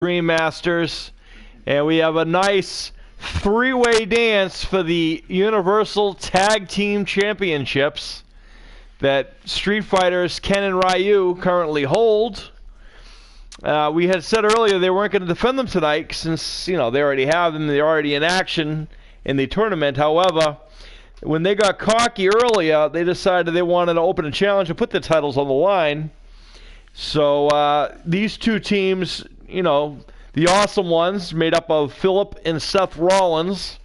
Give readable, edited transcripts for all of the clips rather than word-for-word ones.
Green Masters, and we have a nice three-way dance for the Universal Tag Team Championships that Street Fighters Ken and Ryu currently hold. We had said earlier they weren't going to defend them tonight since, you know, they already have them. They're already in action in the tournament. However, when they got cocky earlier, they decided they wanted to open a challenge and put the titles on the line. So these two teams, you know, the Awesome Ones, made up of Philip and Seth Rollins,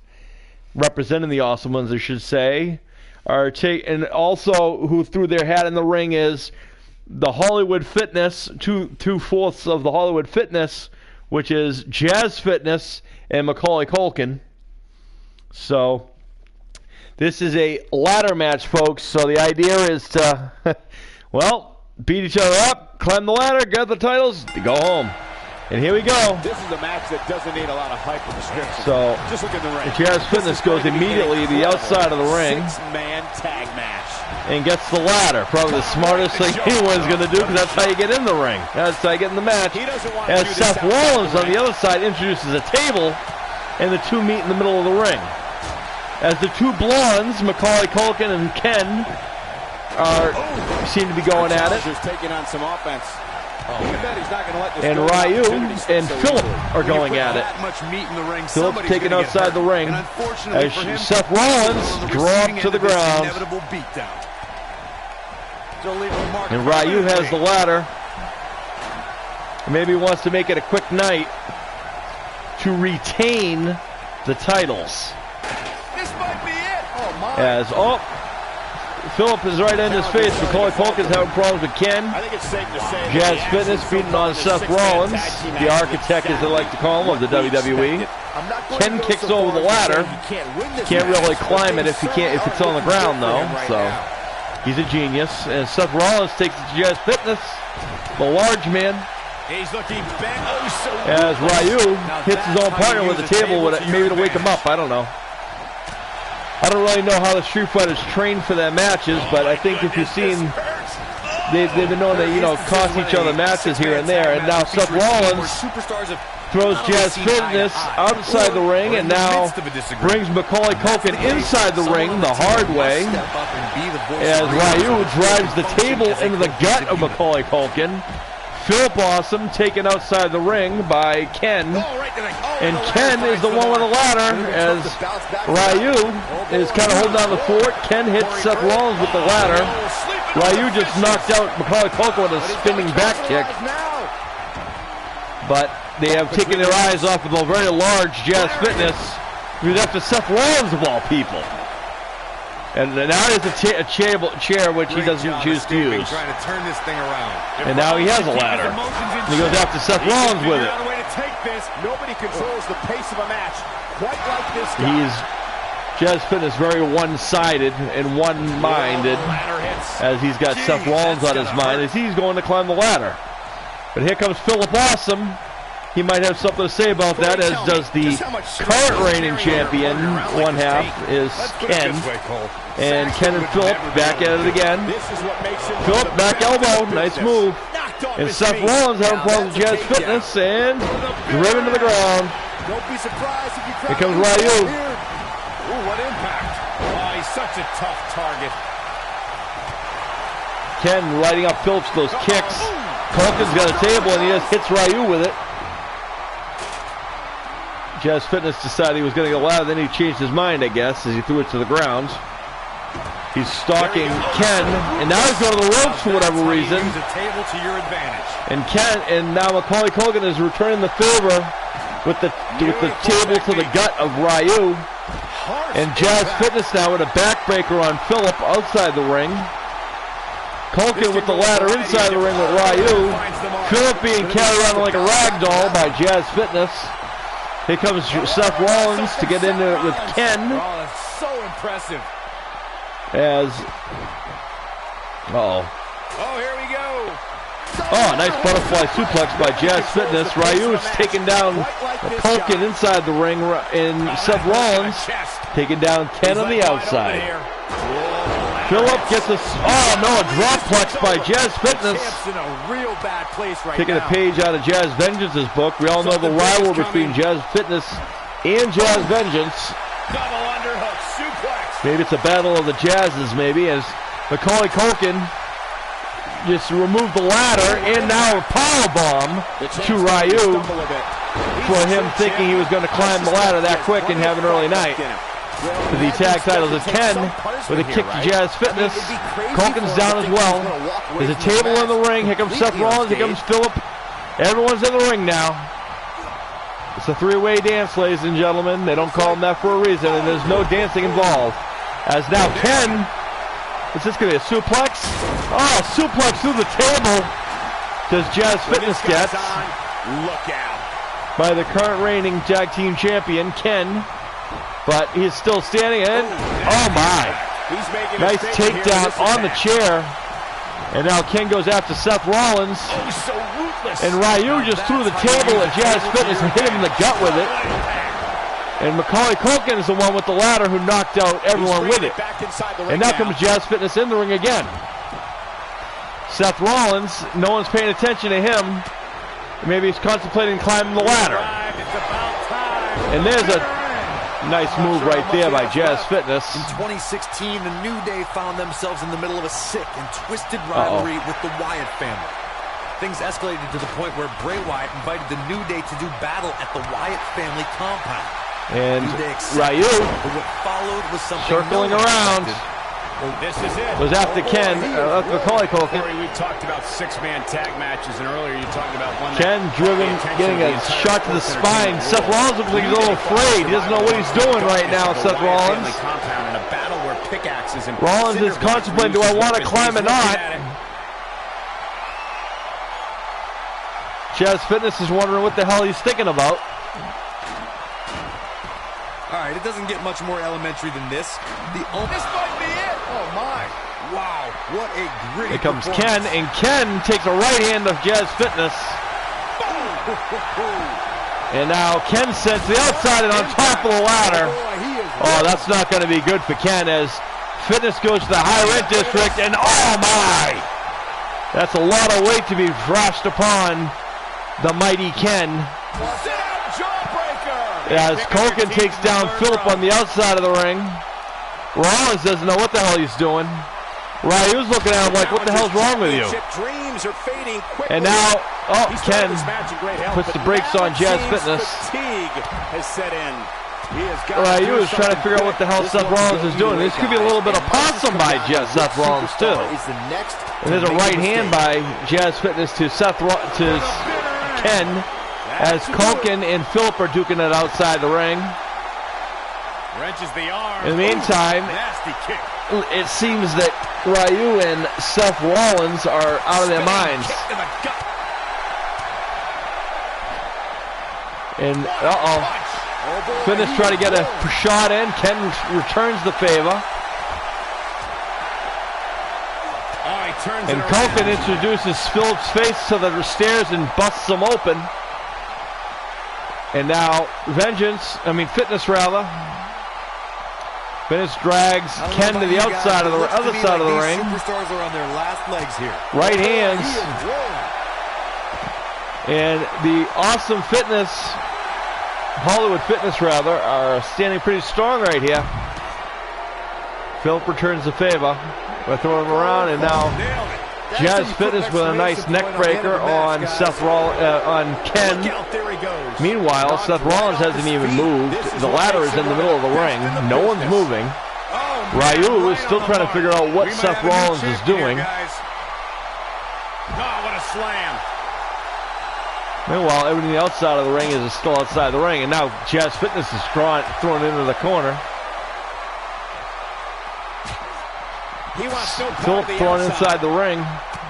representing the Awesome Ones, I should say, and also who threw their hat in the ring is the Hollywood Fitness, two-fourths of the Hollywood Fitness, which is Jazz Fitness and Macaulay Culkin. So this is a ladder match, folks. So the idea is to, well, beat each other up, climb the ladder, get the titles, go home. And here we go. This is a match that doesn't need a lot of hype or description. So just look in the ring. Jazz Fitness goes immediately to the outside of the ring. Six-man tag match. And gets the ladder. Probably the smartest thing anyone's going to do, because that's how you get in the ring. That's how you get in the match. As Seth Rollins on the other side introduces a table, and the two meet in the middle of the ring. As the two blondes, Macaulay Culkin and Ken, seem to be going at it. Taking on some offense. And Ryu and Philip are going at it. Philip's taken outside the ring as Seth Rollins dropped to the ground. And Ryu has the ladder. Maybe he wants to make it a quick night to retain the titles. This might be it. Oh my. As Philip is right in his face. Macaulay Culkin's having problems with Ken. I think it's safe to say Jazz Fitness beating on Seth Rollins, the architect, as they like to call him, of the WWE. Ken kicks over the ladder. Can't really climb it if it's on the ground though. So he's a genius. And Seth Rollins takes it to Jazz Fitness, the large man. He's looking bent. As Ryu hits his own partner with the table, maybe to wake him up. I don't know. I don't really know how the Street Fighters train for their matches, but I think if you've seen, they've been known to, you know, cost each other matches here and there. And now Seth Rollins throws Jazz Fitness outside the ring, and now brings Macaulay Culkin inside the ring the hard way. As Ryu drives the table into the gut of Macaulay Culkin. Philip Awesome taken outside the ring by Ken, and Ken is the one with the ladder as Ryu is kind of holding down the fort. Ken hits Seth Rollins with the ladder. Ryu just knocked out Macaulay Culkin with a spinning back kick, but they have taken their eyes off of the very large Jazz Fitness, who's after Seth Rollins of all people. And now he has a chair which he doesn't choose to use. And now he has a ladder. And he goes after Seth Rollins with it. Nobody controls the pace of a match quite like this guy. Jazz Fitness very one-sided and one-minded, as he's got Seth Rollins on his mind as he's going to climb the ladder. But here comes Philip Awesome. He might have something to say about that, as does the current reigning champion. One half is Ken. And Ken and Philip back at it again. Philip, back elbow, nice move. And Seth Rollins having problems with Jazz Fitness and driven to the ground. Here comes Ryu. What impact. Oh, he's such a tough target. Ken lighting up Phillips with those kicks. Culkin's got a table and he just hits Ryu with it. Jazz Fitness decided he was going to go ladder, then he changed his mind, I guess, as he threw it to the ground. He's stalking Ken, and now he's going to the ropes for whatever reason. And now Macaulay Culkin is returning the favor with the table to the gut of Ryu. And Jazz Fitness now with a backbreaker on Philip outside the ring. Culkin with the ladder inside the ring with Ryu. Philip being carried around like a rag doll by Jazz Fitness. Here comes Seth Rollins to get into it with Ken. Oh, that's so impressive. Oh, here we go. Oh, nice butterfly suplex by Jazz Fitness. Ryu is taking down Culkin inside the ring, and Seth Rollins taking down Ken on the outside. Phillip gets a droplex by Jazz Fitness. In a real bad place right Taking now. a page out of Jazz Vengeance's book. We all know the rivalry between Jazz Fitness and Jazz Vengeance. Double underhook suplex. Maybe it's a battle of the Jazzes, maybe, as Macaulay Culkin just removed the ladder, and now a powerbomb to Ryu for him thinking he was going to climb the ladder that quick and have an early night. For the tag titles of Ken with a kick to Jazz Fitness. Culkin's down as well. There's a table in the ring. Here comes Seth Rollins. Here comes Phillip. Everyone's in the ring now. It's a three-way dance, ladies and gentlemen. They don't call them that for a reason, and there's no dancing involved. As now Ken, is this going to be a suplex? Oh, suplex through the table. Does Jazz Fitness get Look out. by the current reigning tag team champion, Ken. But he's still standing in. Oh my. He's making Nice takedown on the chair. And now Ken goes after Seth Rollins. Oh, so ruthless. And Ryu just threw the table at Jazz Fitness and hit him in the gut with it. And Macaulay Culkin is the one with the ladder who knocked out everyone with it. And now comes Jazz Fitness in the ring again. Seth Rollins, no one's paying attention to him. Maybe he's contemplating climbing the ladder. And there's a nice move right there by Jazz Fitness. In 2016, the New Day found themselves in the middle of a sick and twisted rivalry with the Wyatt family. Things escalated to the point where Bray Wyatt invited the New Day to do battle at the Wyatt family compound. And Ryu, what followed was something circling around. This is it. Was after Ken, Macaulay Culkin. Corey, we talked about six-man tag matches, and earlier you talked about one. Ken driven, getting a shot to the spine. Seth Rollins looks like he's a little afraid. He doesn't know what he's doing right now, Seth Rollins. Rollins is contemplating, do I want to climb or not? Jazz Fitness is wondering what the hell he's thinking about. All right, it doesn't get much more elementary than this. This might be it. Oh, my. Wow, what a gritty Here comes Ken, and Ken takes a right hand of Jazz Fitness. And now Ken sent to the outside and on top of the ladder. Oh, that's not going to be good for Ken as Fitness goes to the high rent district, and oh my! That's a lot of weight to be thrashed upon the mighty Ken. As Culkin takes down Phillip on the outside of the ring. Rollins doesn't know what the hell he's doing. Ryu's looking at him like, what the hell's wrong with you? And now, Ken puts the brakes on Jazz Fitness. Ryu is trying to figure out what the hell Seth Rollins is doing. This could be a little bit of possum by Seth Rollins too. And there's a right hand by Jazz Fitness to Ken. As Culkin and Phillip are duking it outside the ring. In the meantime, it seems that Ryu and Seth Rollins are out of their minds. And Fitness trying to get a shot in. Ken returns the favor. And Culkin introduces Phillip's face to the stairs and busts him open. And now Fitness rather. Fitness drags Ken to the outside of the other side of the ring. Superstars are on their last legs here. Right hands. And the awesome Hollywood Fitness rather, are standing pretty strong right here. Phillip returns the favor. We're throwing him around, and now Jazz Fitness with a nice neck breaker on on Ken. Meanwhile, Seth Rollins hasn't even moved. The ladder is in the middle of the ring. No one's moving. Ryu is still trying to figure out what Seth Rollins is doing. What a slam. Meanwhile, everything outside of the ring is still outside the ring, and now Jazz Fitness is thrown into the corner. Phillip thrown inside the ring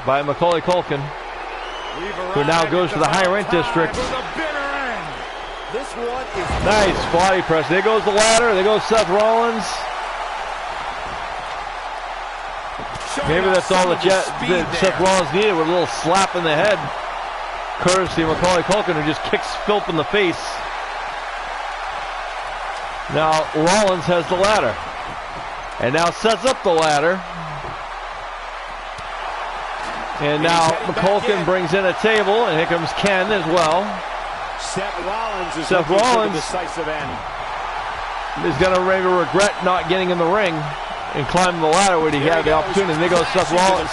by Macaulay Culkin, who now goes to the high rent district. Nice body press. There goes the ladder. There goes Seth Rollins. Maybe that's all that Seth Rollins needed, with a little slap in the head, courtesy of Macaulay Culkin, who just kicks Phillip in the face. Now Rollins has the ladder, and now sets up the ladder. And now Culkin brings in a table, and here comes Ken as well. Seth Rollins is Seth Rollins the decisive end. Is going to maybe regret not getting in the ring and climbing the ladder when he had the opportunity. And there goes Seth Rollins.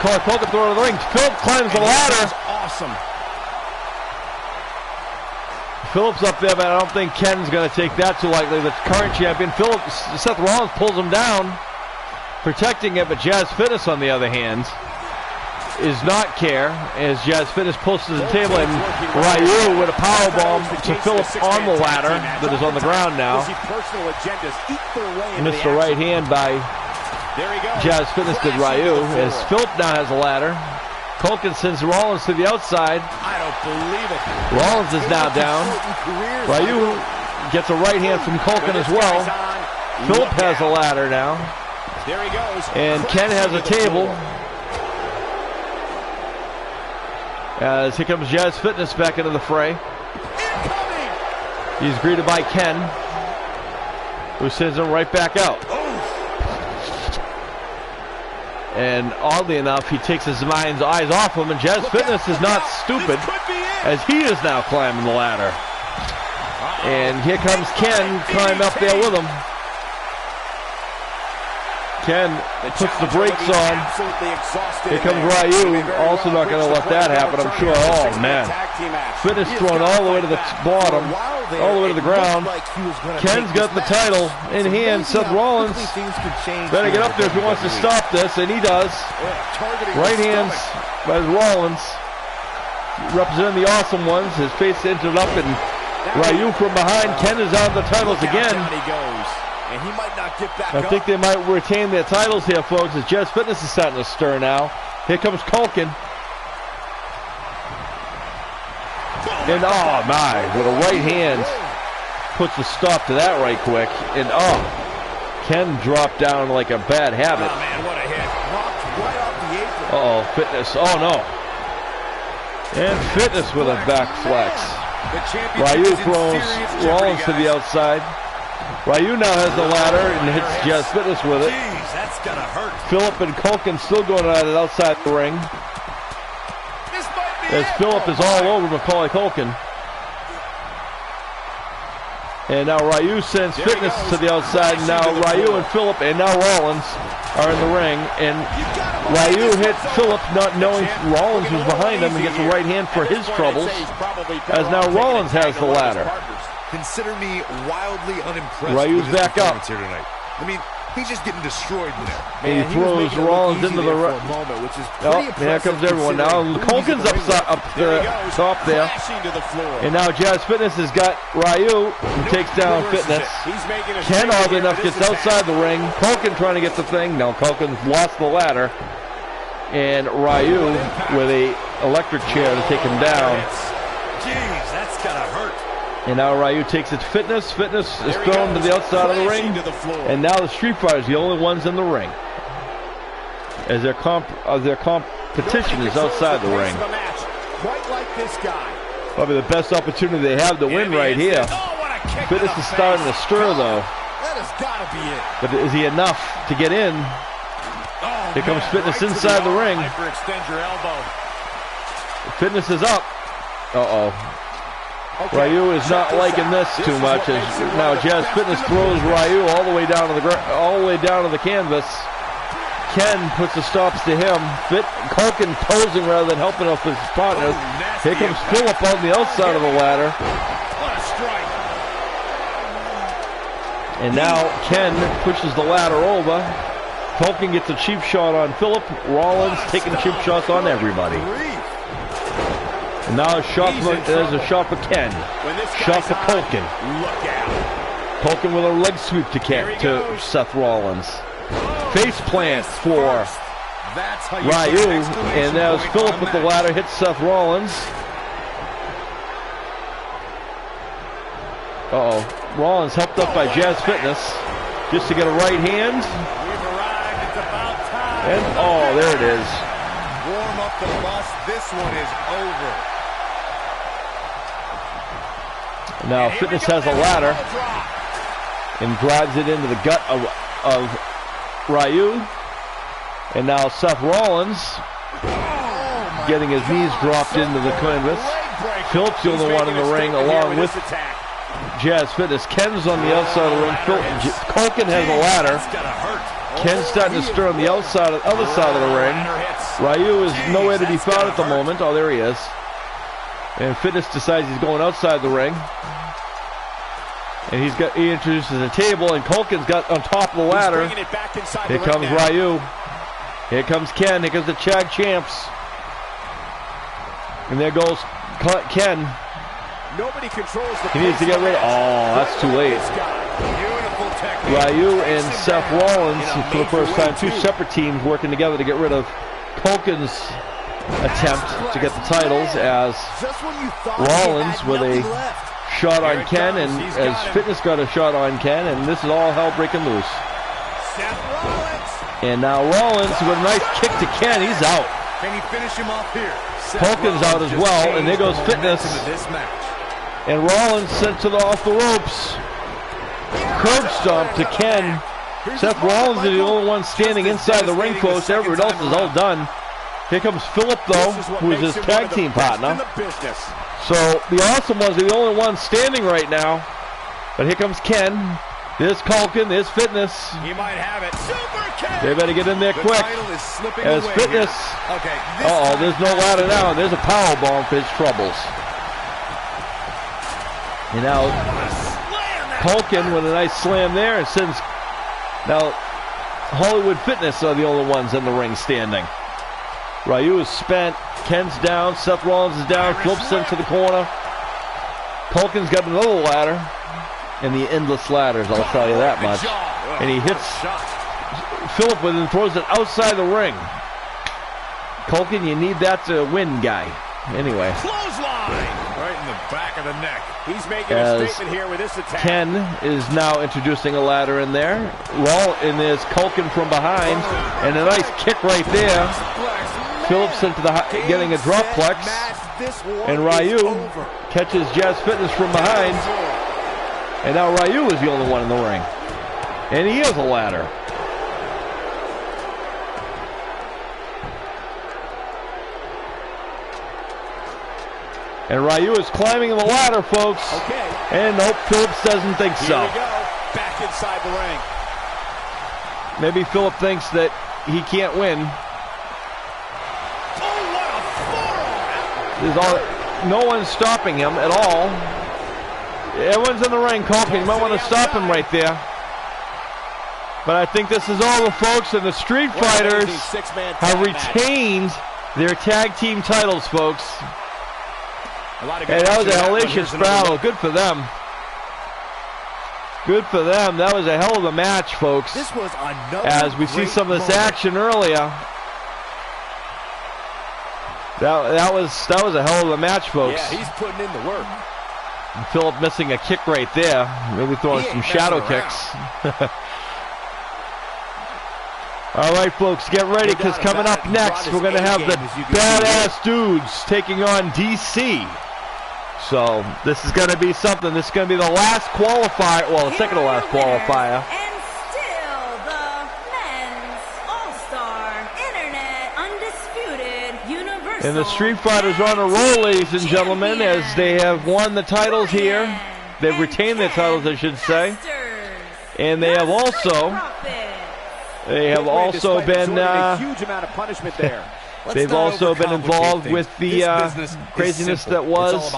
Culkin throw to the ring. Philip climbs the ladder. Awesome. Philip's up there, but I don't think Ken's going to take that too lightly. The current champion, Seth Rollins, pulls him down, protecting it, but Jazz Fitness, on the other hand, is not care, as Jazz Fitness pulls to the table, and Ryu with a powerbomb to Philip on the ladder that is on the ground now. Missed the right hand by Jazz Fitness to Ryu, as Philip now has a ladder. Culkin sends Rollins to the outside. I don't believe it. Rollins is now down. Ryu gets a right hand from Culkin as well. Philip has a ladder now. There he goes. And Ken has a table. As here comes Jazz Fitness back into the fray. He's greeted by Ken, who sends him right back out. And oddly enough, he takes his mind's eyes off him, and Jazz Fitness is not stupid, as he is now climbing the ladder. And here comes Ken climbing up there with him. Ken puts the brakes on. Here comes Ryu, also not going to let that happen, I'm sure. Oh, man. Fitness thrown all the way to the bottom, all the way to the ground. Ken's got the title in hand. Seth Rollins better get up there if he wants to stop this, and he does. Right hands by Rollins, representing the awesome ones. His face entered up, and Ryu from behind. Ken is on the titles again. And he might not get back I think they might retain their titles here, folks, as Jazz Fitness is starting to stir now. Here comes Culkin. And oh my, with a right hand, puts a stop to that right quick. And oh, Ken dropped down like a bad habit. Oh man, what a hit. Knocked right off the apron. Uh-oh, Fitness, oh no. And Fitness with a back flex. Ryu throws Rollins to the outside. Ryu now has the ladder and hits Jazz Fitness with it. Jeez, that's gonna hurt. Philip and Culkin still going at it outside the ring. As Philip is all over Macaulay Culkin. And now Ryu sends Fitness to the outside. And now Ryu and Philip and now Rollins are in the ring. And Ryu hit Philip not knowing Rollins was behind him and gets a right hand for his troubles. As now Rollins has the ladder. Consider me wildly unimpressed. Ryu's back up here tonight. I mean, he's just getting destroyed in there. And he throws Rollins into the moment, which is oh, here comes everyone now. Culkin's up the top there. And now Jazz Fitness has got Ryu, who takes down Fitness. Ken, oddly enough, gets outside the ring. Culkin trying to get the thing. No, Culkin's lost the ladder. And Ryu with a electric chair to take him down. Jeez, that's gotta hurt. And now Ryu takes it to Fitness. Fitness is thrown to the outside of the ring. And now the Street Fighters, the only ones in the ring. As their competition is outside the ring. Probably the best opportunity they have to win right here. Fitness is starting to stir though. But is he enough to get in? Here comes Fitness inside the ring. Fitness is up. Uh-oh. Ryu is not liking this too much, as now Jazz Fitness throws Ryu all the way down to the canvas. Ken puts the stops to him. Culkin posing rather than helping up his partners. Here comes Philip on the outside of the ladder. And now Ken pushes the ladder over. Culkin gets a cheap shot on Philip. Rollins taking cheap shots on everybody. And now there's a shot for Ken. Shot for Culkin. Culkin with a leg sweep to Seth Rollins. Face plant for Ryu. And there's Philip with the ladder, hits Seth Rollins. Uh-oh. Rollins helped up by Jazz Fitness just to get a right hand. And oh, there it is. Warm up the bus. This one is over. Now Fitness has a ladder and drives it into the gut of Ryu. And now Seth Rollins getting his knees dropped into the canvas. Philip's the only one in the ring along with Jazz Fitness. Ken's on the outside of the ring. Culkin has a ladder. Ken's starting to stir on the other side of the ring. Ryu is nowhere to be found at the moment. Oh, there he is. And Fitness decides he's going outside the ring. And he introduces a table, and Culkin's got on top of the ladder. Here comes Ryu. Here comes Ken. Here comes the Tag Champs. And there goes Ken. Nobody controls the he needs to get rid of. Oh, that's too late. Ryu and Seth Rollins, for the first time, two separate teams working together to get rid of Culkin's attempt to get the titles, as Rollins with a shot on Ken, and as Fitness got a shot on Ken, and this is all hell breaking loose. And now Rollins with a nice kick to Ken. He's out. Can he finish him off here? Culkin's out as well, and there goes Fitness. And Rollins sent off the ropes. Curb stomp to Ken. Seth Rollins is the only one standing inside the ring, folks. Everyone else is all done. Here comes Philip, though, who is his tag team partner. So the Awesome Ones are the only ones standing right now. But here comes Ken. There's Culkin. There's Fitness. He might have it. They better get in there quick. As Fitness. Uh-oh, there's no ladder now. There's a power bomb for his troubles. And now Culkin with a nice slam there, and sends. Now Hollywood Fitness are the only ones in the ring standing. Ryu is spent. Ken's down. Seth Rollins is down. Philip's sent to the corner. Culkin's got another ladder. And the endless ladders, I'll tell you that much. And he hits Philip with it and throws it outside the ring. Culkin, you need that to win, guy. Anyway. Right in the back of the neck. He's making a statement here with this attack. Ken is now introducing a ladder in there. And there's Culkin from behind. And a nice kick right there. Phillips into getting a droplex. And Ryu catches Jazz Fitness from behind. And now Ryu is the only one in the ring. And he has a ladder. And Ryu is climbing the ladder, folks. Okay. And nope, Phillips doesn't think so. Here we go. Back inside the ring. Maybe Philip thinks that he can't win. Oh, what a forearm! No one's stopping him at all. Everyone's in the ring. Culkin, you might want to stop him right there. But I think this is over, folks, and the Street Fighters have retained their tag team titles, folks. And that was a hellacious battle. Good for them. Good for them. That was a hell of a match, folks. This was another as we see some of this action earlier. That was a hell of a match, folks. Yeah, he's putting in the work. And Philip missing a kick right there. Maybe throwing some shadow kicks. All right, folks, get ready, because coming up next, we're going to have the Badass Dudes taking on DC. So this is going to be something. This is going to be the last qualifier, well, the second to last qualifier. And still the men's all-star, internet, undisputed, universal. And the Street Fighters are on a roll, ladies and gentlemen, as they have won the titles here. They've retained their titles, I should say. And they have also been a huge amount of punishment there. They've also been involved with the craziness that was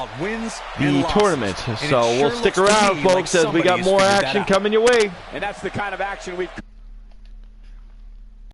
the tournament. So we'll stick around, folks, as we got more action coming your way. And that's the kind of action we